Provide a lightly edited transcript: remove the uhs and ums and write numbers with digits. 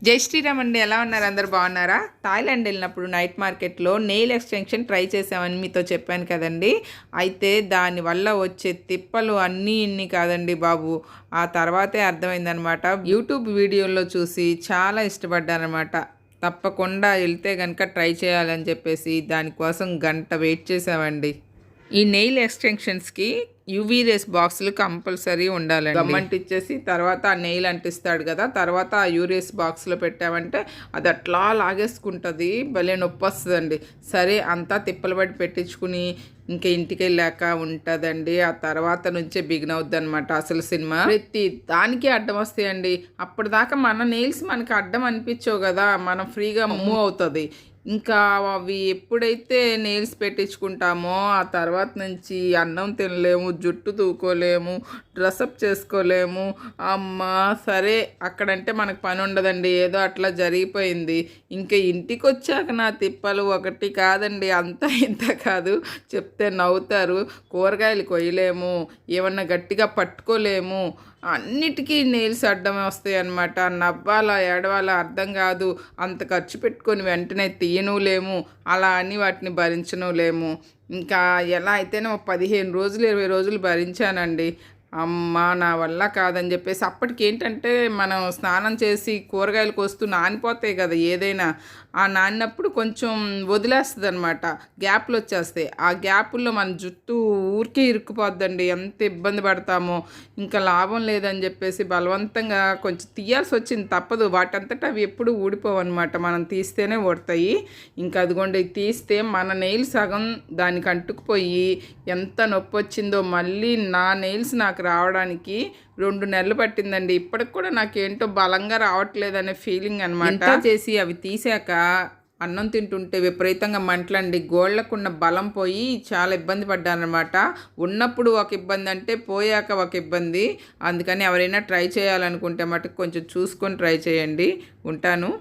జై శ్రీరామ్ అండి. ఎలా ఉన్నారు? అందరు బాగున్నారా? థాయిలాండ్ వెళ్ళినప్పుడు నైట్ మార్కెట్లో నెయిల్ ఎక్స్టెన్షన్ ట్రై చేసామని మీతో చెప్పాను కదండి. అయితే దానివల్ల వచ్చే తిప్పలు అన్నీ ఇన్ని కాదండి బాబు. ఆ తర్వాతే అర్థమైందనమాట. యూట్యూబ్ వీడియోల్లో చూసి చాలా ఇష్టపడ్డానమాట. తప్పకుండా వెళ్తే కనుక ట్రై చేయాలని చెప్పేసి దానికోసం గంట వెయిట్ చేసామండి. ఈ నెయిల్ ఎక్స్టెన్షన్స్కి యూవీ రేస్ బాక్సులు కంపల్సరీ ఉండాలండి. గమ్మంటి ఇచ్చేసి తర్వాత ఆ నెయిల్ అంటిస్తాడు కదా, తర్వాత ఆ యూరేస్ బాక్స్లో పెట్టామంటే అది అట్లా లాగేసుకుంటుంది. భలే నొప్పి వస్తుందండి. సరే అంతా తిప్పలు పడి పెట్టించుకుని ఇంకా ఇంటికి వెళ్ళాక ఉంటుందండి. ఆ తర్వాత నుంచే బిగిన్ అవుద్ది అనమాట అసలు సినిమా. ప్రతి దానికి అడ్డం వస్తాయండి. అప్పటిదాకా మన నెయిల్స్ మనకి అడ్డం అనిపించవు కదా, మనం ఫ్రీగా మూవ్ అవుతుంది. ఇంకా అవి ఎప్పుడైతే నెయిల్స్ పెట్టించుకుంటామో ఆ తర్వాత నుంచి అన్నం తినలేము, జుట్టు తూకోలేము, డ్రెస్అప్ చేసుకోలేము. అమ్మ సరే అక్కడంటే మనకు పని ఉండదండి, ఏదో అట్లా జరిగిపోయింది. ఇంకా ఇంటికి వచ్చాక నా తిప్పలు ఒకటి కాదండి, అంతా ఇంత కాదు. చెప్తే నవ్వుతారు. కూరగాయలు కొయ్యలేము, ఏమన్నా గట్టిగా పట్టుకోలేము, అన్నిటికీ నెయిల్స్ అడ్డం వస్తాయి అన్నమాట. నవ్వాలా ఏడవాలా అర్థం కాదు. అంత ఖర్చు పెట్టుకొని వెంటనే తీయనులేము, అలా అని వాటిని భరించనులేము. ఇంకా ఎలా అయితేనే 15 రోజులు 20 రోజులు భరించానండి. అమ్మ నా వల్ల కాదని చెప్పేసి అప్పటికి ఏంటంటే మనం స్నానం చేసి కూరగాయలు కోస్తూ నానిపోతాయి కదా ఏదైనా. ఆ నానినప్పుడు కొంచెం వదిలేస్తుంది అనమాట, గ్యాప్లు వచ్చేస్తాయి. ఆ గ్యాపుల్లో మన జుట్టు ఊరికే ఇరుక్కుపోద్దండి, ఎంత ఇబ్బంది పడతామో. ఇంకా లాభం లేదని చెప్పేసి బలవంతంగా కొంచెం తీయాల్సి వచ్చింది, తప్పదు. వాటంతటా అవి ఎప్పుడు ఊడిపోవన్నమాట, మనం తీస్తేనే ఊడతాయి. ఇంకా అదిగోండి తీస్తే మన నెయిల్ సగం దానికి అంటుకుపోయి ఎంత నొప్పి వచ్చిందో. మళ్ళీ నా నెయిల్స్ నాకు రావడానికి 2 నెలలు పట్టిందండి. ఇప్పటికి కూడా నాకేంటో బలంగా రావట్లేదనే ఫీలింగ్ అనమాట. చేసి అవి తీసాక అన్నం తింటుంటే విపరీతంగా మంటలండి. గోళ్ళకున్న బలం పోయి చాలా ఇబ్బంది పడ్డానమాట. ఉన్నప్పుడు ఒక ఇబ్బంది అంటే పోయాక ఒక ఇబ్బంది. అందుకని ఎవరైనా ట్రై చేయాలనుకుంటే మటుకు కొంచెం చూసుకొని ట్రై చేయండి. ఉంటాను.